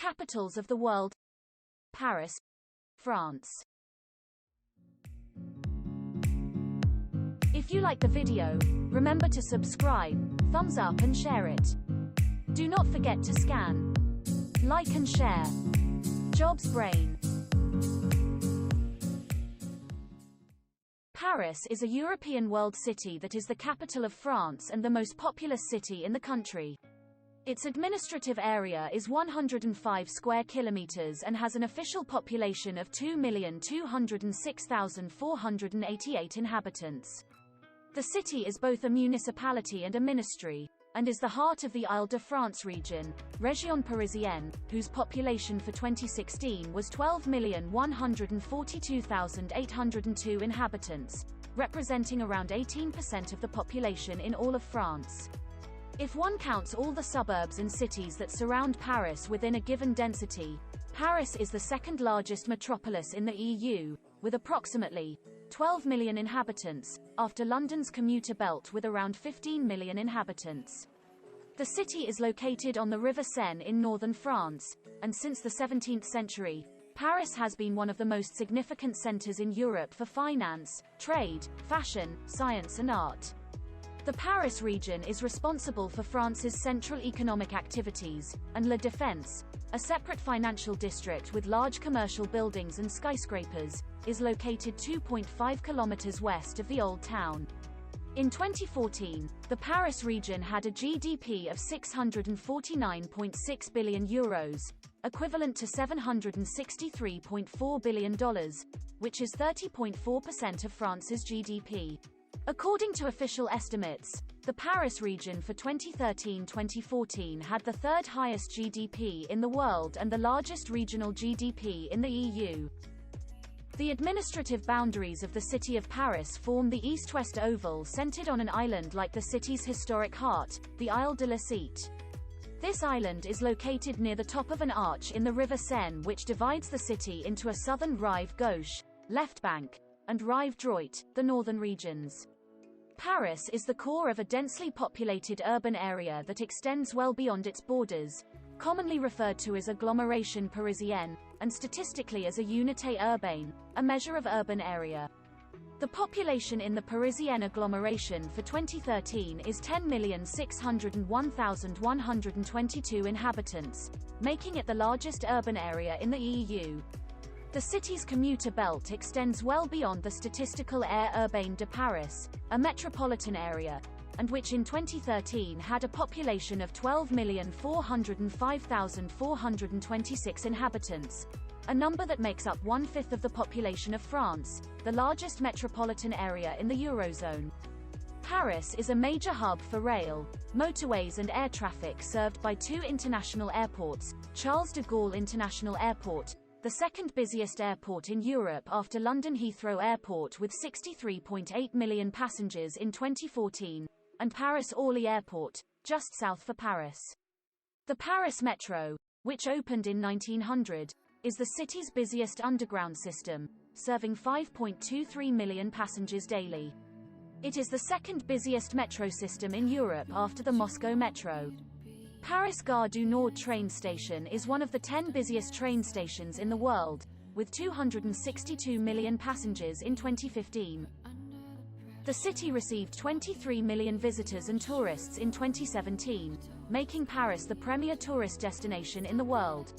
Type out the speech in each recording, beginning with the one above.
Capitals of the world. Paris, France. If you like the video, remember to subscribe, thumbs up and share it. Do not forget to scan, like and share. Jobs Brain. Paris is a European world city that is the capital of France and the most populous city in the country. Its administrative area is 105 square kilometers and has an official population of 2,206,488 inhabitants. The city is both a municipality and a ministry, and is the heart of the Île-de-France region, Région Parisienne, whose population for 2016 was 12,142,802 inhabitants, representing around 18% of the population in all of France. If one counts all the suburbs and cities that surround Paris within a given density, Paris is the second largest metropolis in the EU, with approximately 12 million inhabitants, after London's commuter belt with around 15 million inhabitants. The city is located on the River Seine in northern France, and since the 17th century, Paris has been one of the most significant centers in Europe for finance, trade, fashion, science and art. The Paris region is responsible for France's central economic activities, and La Défense, a separate financial district with large commercial buildings and skyscrapers, is located 2.5 kilometers west of the Old Town. In 2014, the Paris region had a GDP of €649.6 billion, equivalent to $763.4 billion, which is 30.4% of France's GDP. According to official estimates, the Paris region for 2013-2014 had the third highest GDP in the world and the largest regional GDP in the EU. The administrative boundaries of the city of Paris form the east-west oval centered on an island like the city's historic heart, the Île de la Cité. This island is located near the top of an arch in the River Seine which divides the city into a southern Rive Gauche, left bank, and Rive Droite, the northern regions. Paris is the core of a densely populated urban area that extends well beyond its borders, commonly referred to as agglomération parisienne, and statistically as a unité urbaine, a measure of urban area. The population in the Parisienne agglomeration for 2013 is 10,601,122 inhabitants, making it the largest urban area in the EU. The city's commuter belt extends well beyond the statistical Aire urbaine de Paris, a metropolitan area, and which in 2013 had a population of 12,405,426 inhabitants, a number that makes up 1/5 of the population of France, the largest metropolitan area in the Eurozone. Paris is a major hub for rail, motorways and air traffic served by two international airports, Charles de Gaulle International Airport, the second busiest airport in Europe after London Heathrow Airport with 63.8 million passengers in 2014, and Paris-Orly Airport, just south for Paris. The Paris Metro, which opened in 1900, is the city's busiest underground system, serving 5.23 million passengers daily. It is the second busiest metro system in Europe after the Moscow Metro. Paris Gare du Nord train station is one of the 10 busiest train stations in the world, with 262 million passengers in 2015. The city received 23 million visitors and tourists in 2017, making Paris the premier tourist destination in the world.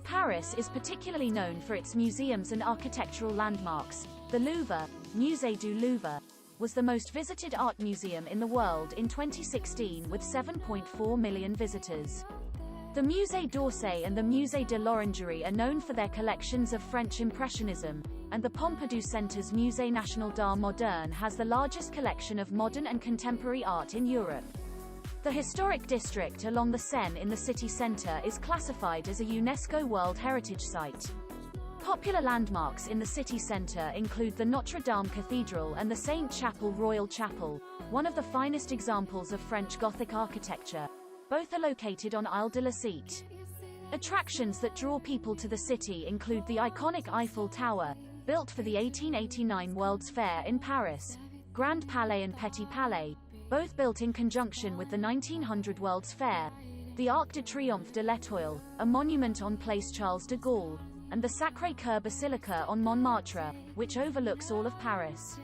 Paris is particularly known for its museums and architectural landmarks. The Louvre, Musée du Louvre, was the most visited art museum in the world in 2016 with 7.4 million visitors. The Musée d'Orsay and the Musée de l'Orangerie are known for their collections of French Impressionism, and the Pompidou Centre's Musée National d'Art Moderne has the largest collection of modern and contemporary art in Europe. The historic district along the Seine in the city centre is classified as a UNESCO World Heritage Site. Popular landmarks in the city centre include the Notre Dame Cathedral and the Sainte-Chapelle Royal Chapel, one of the finest examples of French Gothic architecture. Both are located on Île de la Cité. Attractions that draw people to the city include the iconic Eiffel Tower, built for the 1889 World's Fair in Paris, Grand Palais and Petit Palais, both built in conjunction with the 1900 World's Fair, the Arc de Triomphe de l'Étoile, a monument on Place Charles de Gaulle, and the Sacré-Cœur Basilica on Montmartre, which overlooks all of Paris.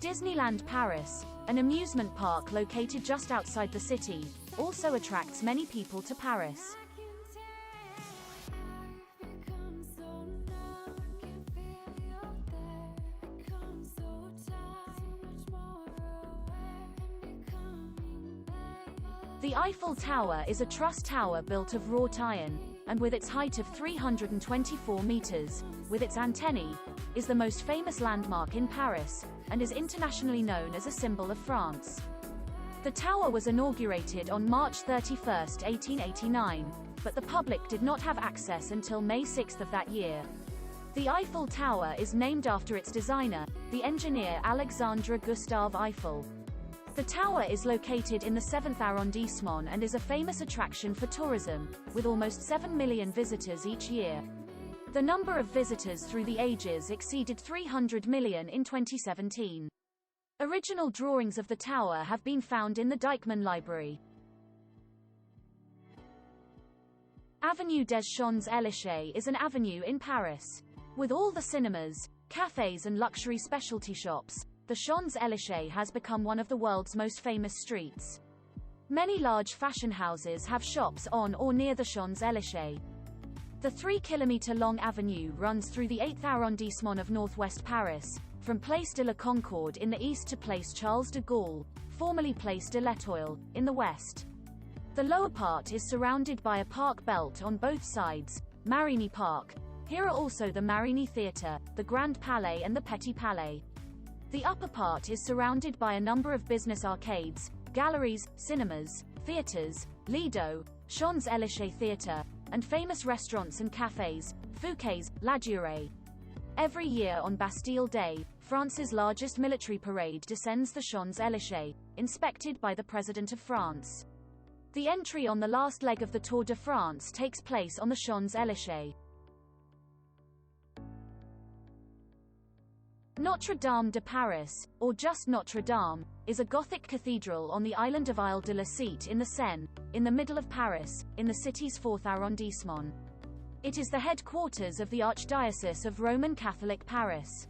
Disneyland Paris, an amusement park located just outside the city, also attracts many people to Paris. The Eiffel Tower is a truss tower built of wrought iron, and with its height of 324 meters, with its antennae, is the most famous landmark in Paris, and is internationally known as a symbol of France. The tower was inaugurated on March 31, 1889, but the public did not have access until May 6 of that year. The Eiffel Tower is named after its designer, the engineer Alexandre Gustave Eiffel. The tower is located in the 7th arrondissement and is a famous attraction for tourism, with almost 7 million visitors each year. The number of visitors through the ages exceeded 300 million in 2017. Original drawings of the tower have been found in the Dijkman Library. Avenue des Champs-Élysées is an avenue in Paris. With all the cinemas, cafes and luxury specialty shops, the Champs-Élysées has become one of the world's most famous streets. Many large fashion houses have shops on or near the Champs-Élysées. The 3-kilometer-long avenue runs through the 8th arrondissement of northwest Paris, from Place de la Concorde in the east to Place Charles de Gaulle, formerly Place de l'Étoile, in the west. The lower part is surrounded by a park belt on both sides, Marigny Park. Here are also the Marigny Theatre, the Grand Palais and the Petit Palais. The upper part is surrounded by a number of business arcades, galleries, cinemas, theatres, Lido, Champs-Élysées Theatre, and famous restaurants and cafes, Fouquet's, La Durée. Every year on Bastille Day, France's largest military parade descends the Champs-Élysées, inspected by the President of France. The entry on the last leg of the Tour de France takes place on the Champs-Élysées. Notre-Dame de Paris, or just Notre Dame, is a Gothic cathedral on the island of Isle de la Cité in the Seine, in the middle of Paris, in the city's 4th arrondissement. It is the headquarters of the Archdiocese of Roman Catholic Paris.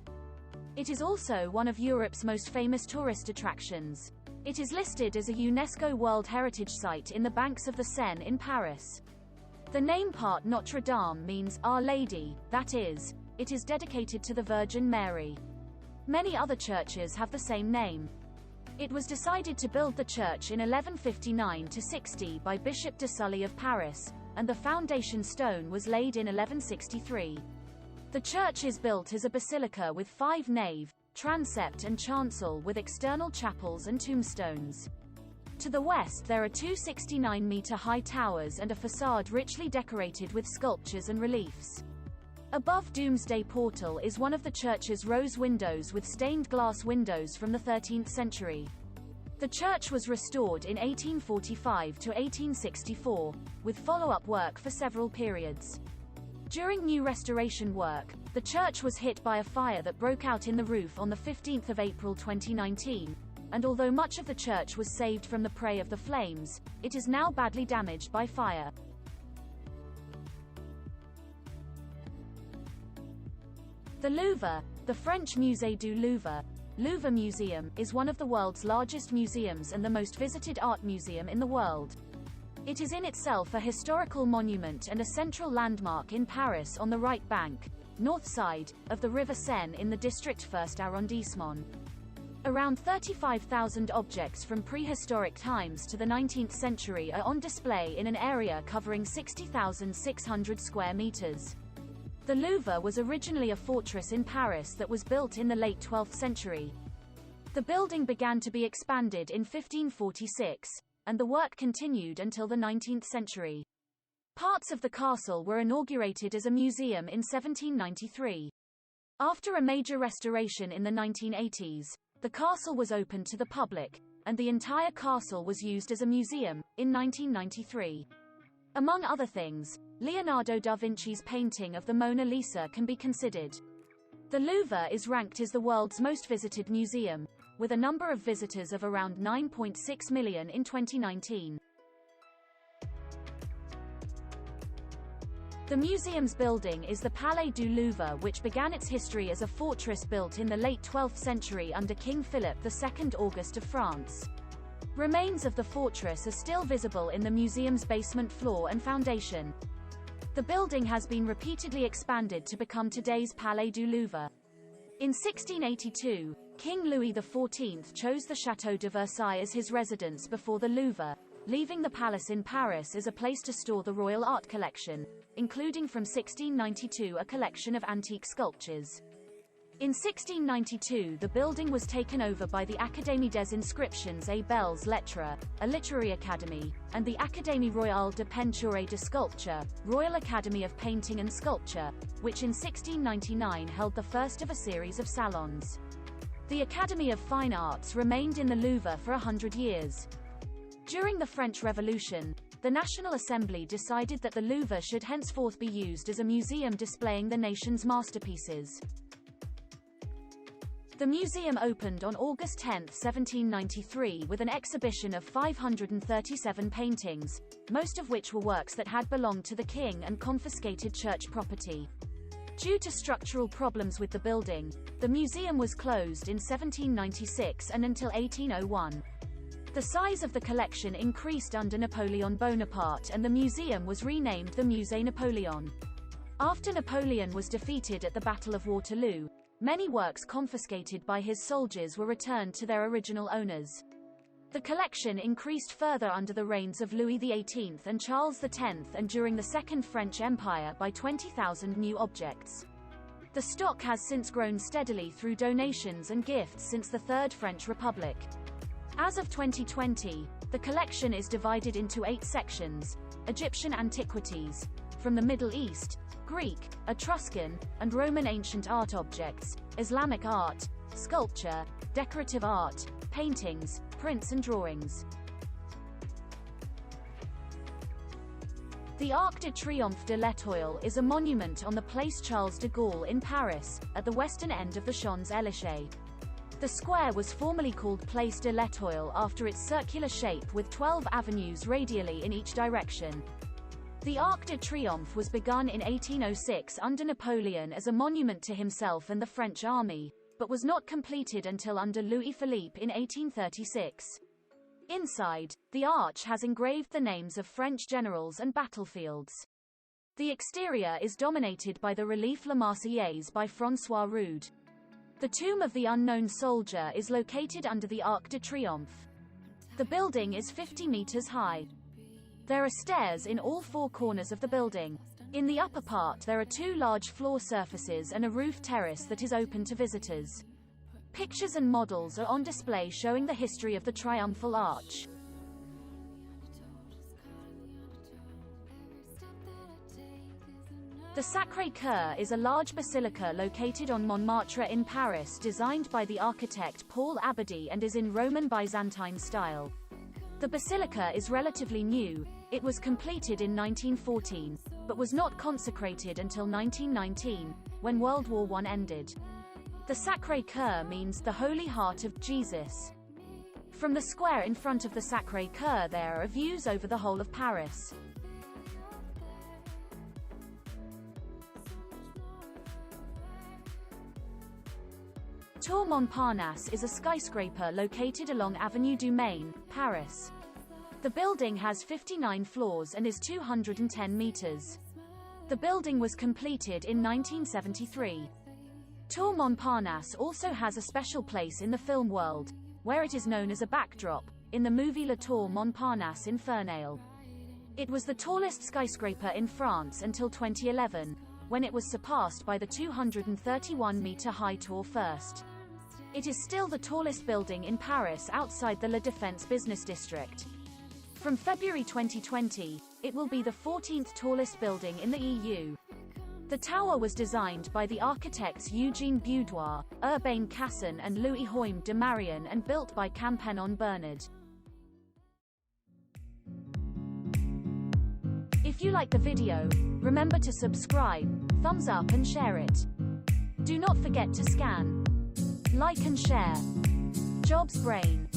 It is also one of Europe's most famous tourist attractions. It is listed as a UNESCO World Heritage Site in the banks of the Seine in Paris. The name part Notre Dame means Our Lady, that is, it is dedicated to the Virgin Mary. Many other churches have the same name. It was decided to build the church in 1159–60 by Bishop de Sully of Paris, and the foundation stone was laid in 1163. The church is built as a basilica with 5 nave, transept and chancel with external chapels and tombstones. To the west there are 2 69-meter-high towers and a facade richly decorated with sculptures and reliefs. Above Doomsday Portal is one of the church's rose windows with stained glass windows from the 13th century. The church was restored in 1845 to 1864, with follow-up work for several periods. During new restoration work, the church was hit by a fire that broke out in the roof on the 15th of April 2019, and although much of the church was saved from the prey of the flames, it is now badly damaged by fire. The Louvre, the French Musée du Louvre, Louvre Museum, is one of the world's largest museums and the most visited art museum in the world. It is in itself a historical monument and a central landmark in Paris on the right bank, north side, of the River Seine in the district 1st arrondissement. Around 35,000 objects from prehistoric times to the 19th century are on display in an area covering 60,600 square meters. The Louvre was originally a fortress in Paris that was built in the late 12th century. The building began to be expanded in 1546, and the work continued until the 19th century. Parts of the castle were inaugurated as a museum in 1793. After a major restoration in the 1980s, the castle was opened to the public, and the entire castle was used as a museum, in 1993. Among other things, Leonardo da Vinci's painting of the Mona Lisa can be considered. The Louvre is ranked as the world's most visited museum, with a number of visitors of around 9.6 million in 2019. The museum's building is the Palais du Louvre, which began its history as a fortress built in the late 12th century under King Philip II August of France. Remains of the fortress are still visible in the museum's basement floor and foundation. The building has been repeatedly expanded to become today's Palais du Louvre. In 1682, King Louis XIV chose the Château de Versailles as his residence before the Louvre, leaving the palace in Paris as a place to store the royal art collection, including from 1692 a collection of antique sculptures. In 1692 the building was taken over by the Académie des Inscriptions et Belles Lettres, a literary academy, and the Académie Royale de Peinture et de Sculpture, Royal Academy of Painting and Sculpture, which in 1699 held the first of a series of salons. The Academy of Fine Arts remained in the Louvre for 100 years. During the French Revolution, the National Assembly decided that the Louvre should henceforth be used as a museum displaying the nation's masterpieces. The museum opened on August 10, 1793 with an exhibition of 537 paintings, most of which were works that had belonged to the king and confiscated church property. Due to structural problems with the building, the museum was closed in 1796 and until 1801. The size of the collection increased under Napoleon Bonaparte and the museum was renamed the Musée Napoléon. After Napoleon was defeated at the Battle of Waterloo, many works confiscated by his soldiers were returned to their original owners. The collection increased further under the reigns of Louis XVIII and Charles X and during the Second French Empire by 20,000 new objects. The stock has since grown steadily through donations and gifts since the Third French Republic. As of 2020, the collection is divided into 8 sections: Egyptian antiquities, from the Middle East, Greek, Etruscan, and Roman ancient art objects, Islamic art, sculpture, decorative art, paintings, prints and drawings. The Arc de Triomphe de l'Étoile is a monument on the Place Charles de Gaulle in Paris, at the western end of the Champs-Élysées. The square was formerly called Place de l'Étoile after its circular shape with 12 avenues radially in each direction. The Arc de Triomphe was begun in 1806 under Napoleon as a monument to himself and the French army, but was not completed until under Louis-Philippe in 1836. Inside, the arch has engraved the names of French generals and battlefields. The exterior is dominated by the relief La Marseillaise by François Rude. The tomb of the unknown soldier is located under the Arc de Triomphe. The building is 50 meters high. There are stairs in all 4 corners of the building. In the upper part there are 2 large floor surfaces and a roof terrace that is open to visitors. Pictures and models are on display showing the history of the Triumphal Arch. The Sacré-Cœur is a large basilica located on Montmartre in Paris, designed by the architect Paul Abadie and is in Roman Byzantine style. The basilica is relatively new. It was completed in 1914, but was not consecrated until 1919, when World War I ended. The Sacré-Cœur means the Holy Heart of Jesus. From the square in front of the Sacré-Cœur there are views over the whole of Paris. Tour Montparnasse is a skyscraper located along Avenue du Maine, Paris. The building has 59 floors and is 210 meters. The building was completed in 1973. Tour Montparnasse also has a special place in the film world, where it is known as a backdrop, in the movie La Tour Montparnasse Infernale. It was the tallest skyscraper in France until 2011, when it was surpassed by the 231-meter-high Tour First. It is still the tallest building in Paris outside the La Défense business district. From February 2020, it will be the 14th tallest building in the EU. The tower was designed by the architects Eugene Boudoir, Urbain Casson and Louis Hoime de Marion and built by Campenon Bernard. If you like the video, remember to subscribe, thumbs up and share it. Do not forget to scan, like and share. Jobs Brain.